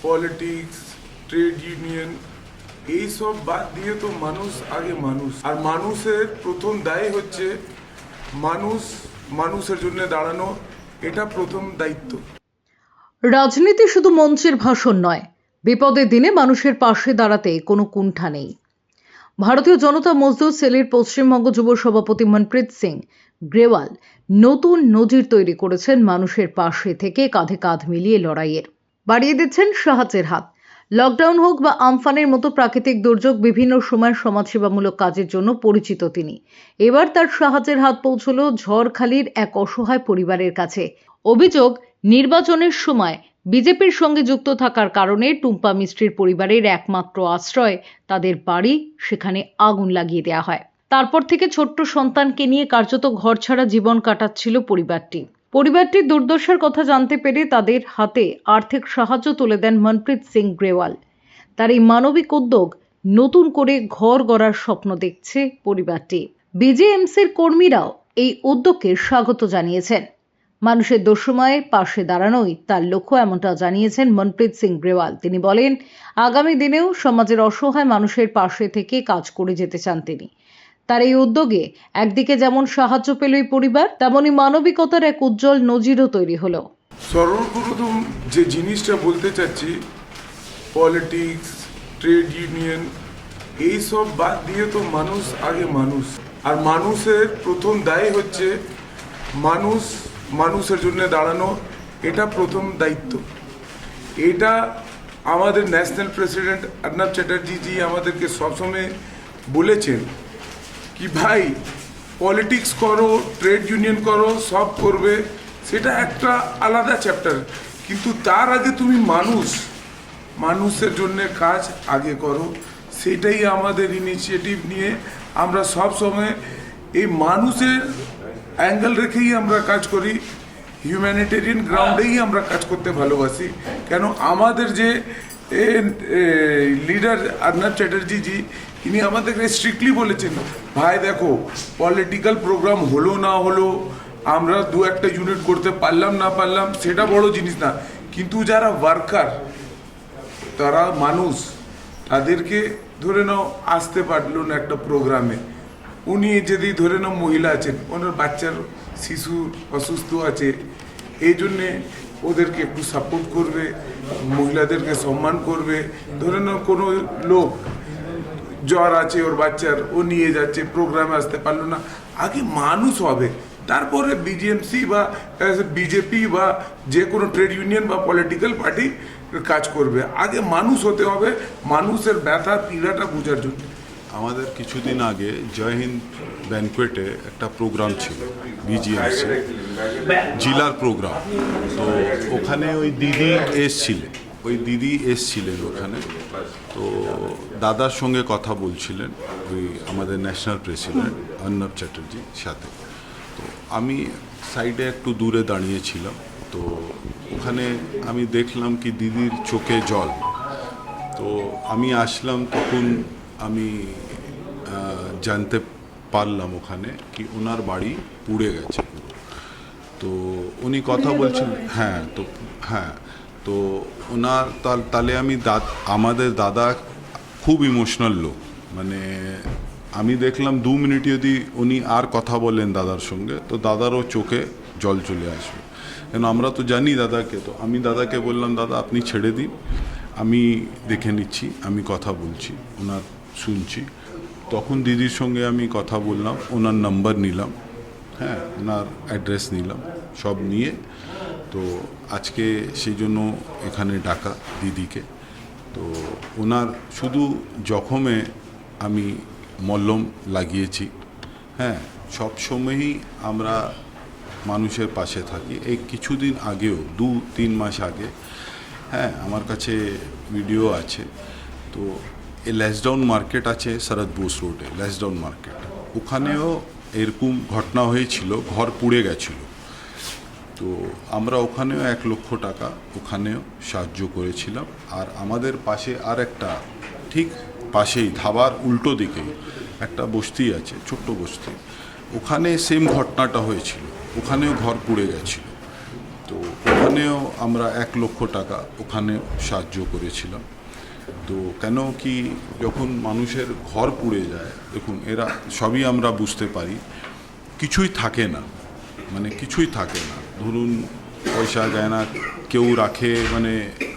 Politics, trade union এই সব বাদ দিয়ে তো মানুষ আগে মানুষ, আর মানুষের প্রথম দায় হচ্ছে মানুষের জন্য দাঁড়ানো, এটা প্রথম দায়িত্ব। রাজনীতি শুধু মঞ্চের ভাষণ নয়, বিপদের দিনে মানুষের পাশে দাঁড়াতে কোনো কুণ্ঠা নেই। ভারতীয় জনতা মজদুর সেলের পশ্চিমবঙ্গ যুব সভাপতি মনপ্রীত সিং গ্রেওয়াল নতুন নজির তৈরি করেছেন মানুষের পাশে থেকে কাঁধে কাঁধ মিলিয়ে লড়াইয়ের। বাড়িয়ে দিচ্ছেন সাহায্যের হাত। লকডাউন হোক বা আমফানের মতো প্রাকৃতিক দুর্যোগ, বিভিন্ন সময় সমাজসেবামূলক কাজের জন্য পরিচিত তিনি। এবার তার সাহায্যের হাত পৌঁছল ঝড়খালির এক অসহায় পরিবারের কাছে। অভিযোগ, নির্বাচনের সময় বিজেপির সঙ্গে যুক্ত থাকার কারণে টুম্পা মিস্ত্রির পরিবারের একমাত্র আশ্রয় তাদের বাড়ি, সেখানে আগুন লাগিয়ে দেওয়া হয়। তারপর থেকে ছোট্ট সন্তানকে নিয়ে কার্যত ঘরছাড়া জীবন কাটাচ্ছিল পরিবারটির দুর্দশার কথা জানতে পেরে তাদের হাতে আর্থিক সাহায্য তুলে দেন মনপ্রীত সিং গ্রেওয়াল। তার এই মানবিক উদ্যোগ, নতুন করে ঘর গড়ার স্বপ্ন দেখছে পরিবারটি। বিজেএমসির কর্মীরাও এই উদ্যোগকে স্বাগত জানিয়েছেন। মানুষের দুঃসময়ে পাশে দাঁড়ানোই তার লক্ষ্য, এমনটা জানিয়েছেন মনপ্রীত সিং গ্রেওয়াল। তিনি বলেন, আগামী দিনেও সমাজের অসহায় মানুষের পাশে থেকে কাজ করে যেতে চান তিনি। তার এই উদ্যোগে একদিকে যেমন সাহায্য পেল এই পরিবার, তেমনি মানবিকতার এক উজ্জ্বল নজিরও তৈরি হলো। সর্বপ্রথম যে জিনিসটা বলতে চাচ্ছি, পলিটিক্স, ট্রেড ইউনিয়ন এই সব বাদ দিয়ে তো মানুষ আগে মানুষ, আর মানুষের প্রথম দায় হচ্ছে মানুষের জন্য দাঁড়ানো, এটা প্রথম দায়িত্ব। এটা আমাদের ন্যাশনাল প্রেসিডেন্ট অর্ণব চ্যাটার্জি আমাদেরকে সবসময় বলেছেন কি ভাই, পলিটিক্স করো, ট্রেড ইউনিয়ন করো, সব করবে, সেটা একটা আলাদা চ্যাপ্টার, কিন্তু তার আগে তুমি মানুষের জন্য কাজ আগে করো। সেটাই আমাদের ইনিশিয়েটিভ নিয়ে আমরা সব সময় এই মানুষের অ্যাঙ্গেল রেখেই আমরা কাজ করি। হিউম্যানিটেরিয়ান গ্রাউন্ডেই আমরা কাজ করতে ভালোবাসি। কেন, আমাদের যে লিডার অর্ণব চ্যাটার্জি ইনি আমাদেরকে স্ট্রিক্টলি বলেছেন, ভাই দেখো, পলিটিক্যাল প্রোগ্রাম হলো না হলো, আমরা দু একটা ইউনিট করতে পারলাম না পারলাম, সেটা বড় জিনিস না, কিন্তু যারা ওয়ার্কার, তারা মানুষ, তাদেরকে ধরে নাও আসতে পারলো না একটা প্রোগ্রামে, উনি যদি ধরে নাও মহিলা আছেন, ওনার বাচ্চার শিশু অসুস্থ আছে, এই জন্যে ওদেরকে একটু সাপোর্ট করবে, মহিলাদেরকে সম্মান করবে। ধরে নাও কোনো লোক জ্বর আছে ওর বাচ্চার, ও নিয়ে যাচ্ছে, প্রোগ্রামে আসতে পারলো না, আগে মানুষ হবে, তারপরে বিজেএমসি বা বিজেপি বা যে কোনো ট্রেড ইউনিয়ন বা পলিটিক্যাল পার্টি কাজ করবে। আগে মানুষ হতে হবে, মানুষের ব্যথা পীড়াটা বোঝার জন্য। আমাদের কিছুদিন আগে জয় হিন্দ ব্যানকোয়েটে একটা প্রোগ্রাম ছিল, বিজিএমসি জেলার প্রোগ্রাম। তো ওখানে ওই দিদি এসছিলেন ওখানে। তো দাদার সঙ্গে কথা বলছিলেন ওই আমাদের ন্যাশনাল প্রেসিডেন্ট অর্ণব চ্যাটার্জির সাথে। তো আমি সাইডে একটু দূরে দাঁড়িয়েছিলাম। তো ওখানে আমি দেখলাম কি দিদির চোখে জল। তো আমি আসলাম, তখন আমি জানতে পারলাম ওখানে কি ওনার বাড়ি পুড়ে গেছে। তো উনি কথা বলছেন, তো ওনার তাহলে আমাদের দাদা খুব ইমোশনাল লোক, মানে আমি দেখলাম 2 মিনিট যদি উনি আর কথা বলেন দাদার সঙ্গে, তো দাদারও চোখে জল চলে আসবে। কেন আমরা তো জানি দাদাকে। তো আমি দাদাকে বললাম, দাদা আপনি ছেড়ে দিন, আমি দেখে নিচ্ছি, আমি কথা বলছি, ওনার শুনছি। তখন দিদির সঙ্গে আমি কথা বললাম, ওনার নাম্বার নিলাম, ওনার অ্যাড্রেস নিলাম, সব নিয়ে তো আজকে সেই জন্য এখানে ডাকা দিদিকে। তো ওনার শুধু জখমে আমি মলম লাগিয়েছি। সব সময়ই আমরা মানুষের পাশে থাকি। এই কিছুদিন আগেও 2-3 মাস আগে আমার কাছে ভিডিও আছে। তো এই ল্যাসডাউন মার্কেট আছে শরৎ বোস রোডে, ল্যাসডাউন মার্কেট, ওখানেও এরকম ঘটনা হয়েছিল, ঘর পুড়ে গেছিল। তো আমরা ওখানেও 1 লক্ষ টাকা ওখানেও সাহায্য করেছিলাম। আর আমাদের পাশে আর একটা, ঠিক পাশেই ধাবার উল্টো দিকেই একটা বস্তি আছে, ছোট্ট বস্তি, ওখানে সেম ঘটনাটা হয়েছিল, ওখানেও ঘর পুড়ে গেছিল। তো ওখানেও আমরা 1 লক্ষ টাকা ওখানে সাহায্য করেছিলাম। তো কেন কি যখন মানুষের ঘর পুড়ে যায়, দেখুন এরা সবই আমরা বুঝতে পারি, কিছুই থাকে না, মানে কিছুই থাকে না। ধরুন পয়সা গয়না কেউ রাখে, মানে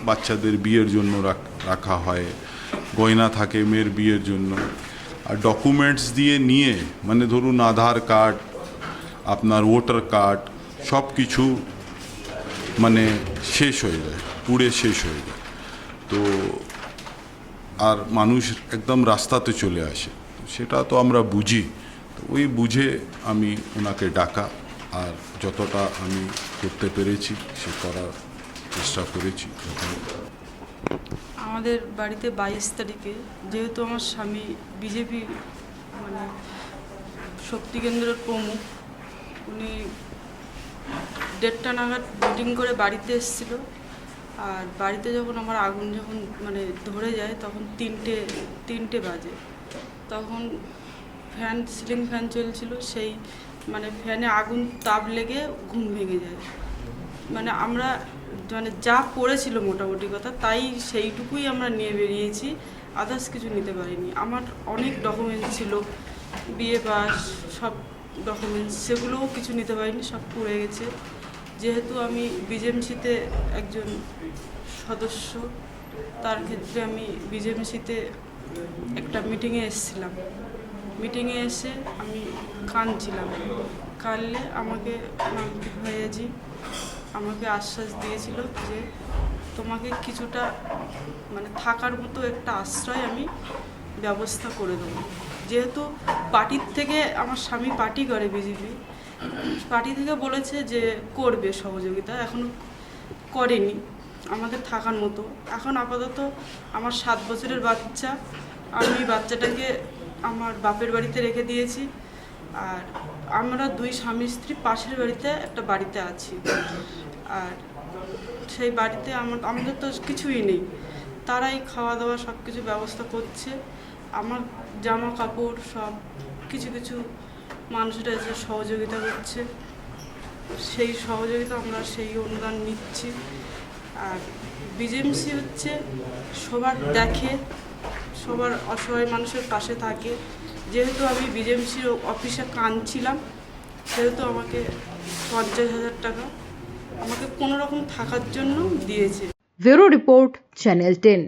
বাচ্চাদের বিয়ের জন্য রাখা হয়, গয়না থাকে মেয়ের বিয়ের জন্য, আর ডকুমেন্টস দিয়ে নিয়ে, মানে ধরুন আধার কার্ড, আপনার ভোটার কার্ড, সব কিছু মানে শেষ হয়ে যায়, পুড়ে শেষ হয়ে যায়। তো আর মানুষ একদম রাস্তাতে চলে আসে, সেটা তো আমরা বুঝি। তো ওই বুঝে আমি ওনাকে ডাকা, আর যতটা আমি করতে পেরেছি সে করার চেষ্টা করেছি। আমাদের বাড়িতে 22 তারিখে, যেহেতু আমার স্বামী বিজেপি মানে শক্তি কেন্দ্রের প্রমুখ, উনি 1:30 নাগাদ মিটিং করে বাড়িতে এসেছিল। আর বাড়িতে যখন আমার আগুন যখন মানে ধরে যায় তখন তিনটে বাজে। তখন সিলিং ফ্যান চলছিল, সেই মানে ফ্যানে আগুন তাপ লেগে ঘুম ভেঙে যায়। মানে আমরা মানে যা পড়েছিল মোটামুটি কথা, তাই সেইটুকুই আমরা নিয়ে বেরিয়েছি, আদার্স কিছু নিতে পারিনি। আমার অনেক ডকুমেন্টস ছিল, বিয়ে পাস সব ডকুমেন্টস, সেগুলোও কিছু নিতে পারিনি, সব পুড়ে গেছে। যেহেতু আমি বিজেএমসিতে একজন সদস্য, তার ক্ষেত্রে আমি বিজেএমসিতে একটা মিটিংয়ে এসেছিলাম। মিটিংয়ে এসে আমি কাঁদছিলাম। কাঁদলে আমাকে মানবিক ভাইয়াজি আমাকে আশ্বাস দিয়েছিল যে তোমাকে কিছুটা মানে থাকার মতো একটা আশ্রয় আমি ব্যবস্থা করে দেবো। যেহেতু পার্টির থেকে, আমার স্বামী পার্টি করে বিজেপি, পার্টি থেকে বলেছে যে করবে সহযোগিতা, এখনও করেনি আমাদের থাকার মতো। এখন আপাতত আমার 7 বছরের বাচ্চা, আমি বাচ্চাটাকে আমার বাপের বাড়িতে রেখে দিয়েছি। আর আমরা 2 স্বামী স্ত্রী পাশের বাড়িতে একটা বাড়িতে আছি। আর সেই বাড়িতে আমাদের তো কিছুই নেই, তারাই খাওয়া দাওয়া সব কিছু ব্যবস্থা করছে। আমার জামা কাপড় সব কিছু মানুষরা এসে সহযোগিতা করছে, সেই সহযোগিতা আমরা সেই অনুদান নিচ্ছি। আর বিজেএমসি হচ্ছে সবার দেখে, সবার অসহায় মানুষের পাশে থাকে। যেহেতু আমি বিজেএমসির অফিসে কাঁদছিলাম, সেহেতু আমাকে 50,000 টাকা আমাকে কোনো রকম থাকার জন্য দিয়েছে। Bureau report, channel 10।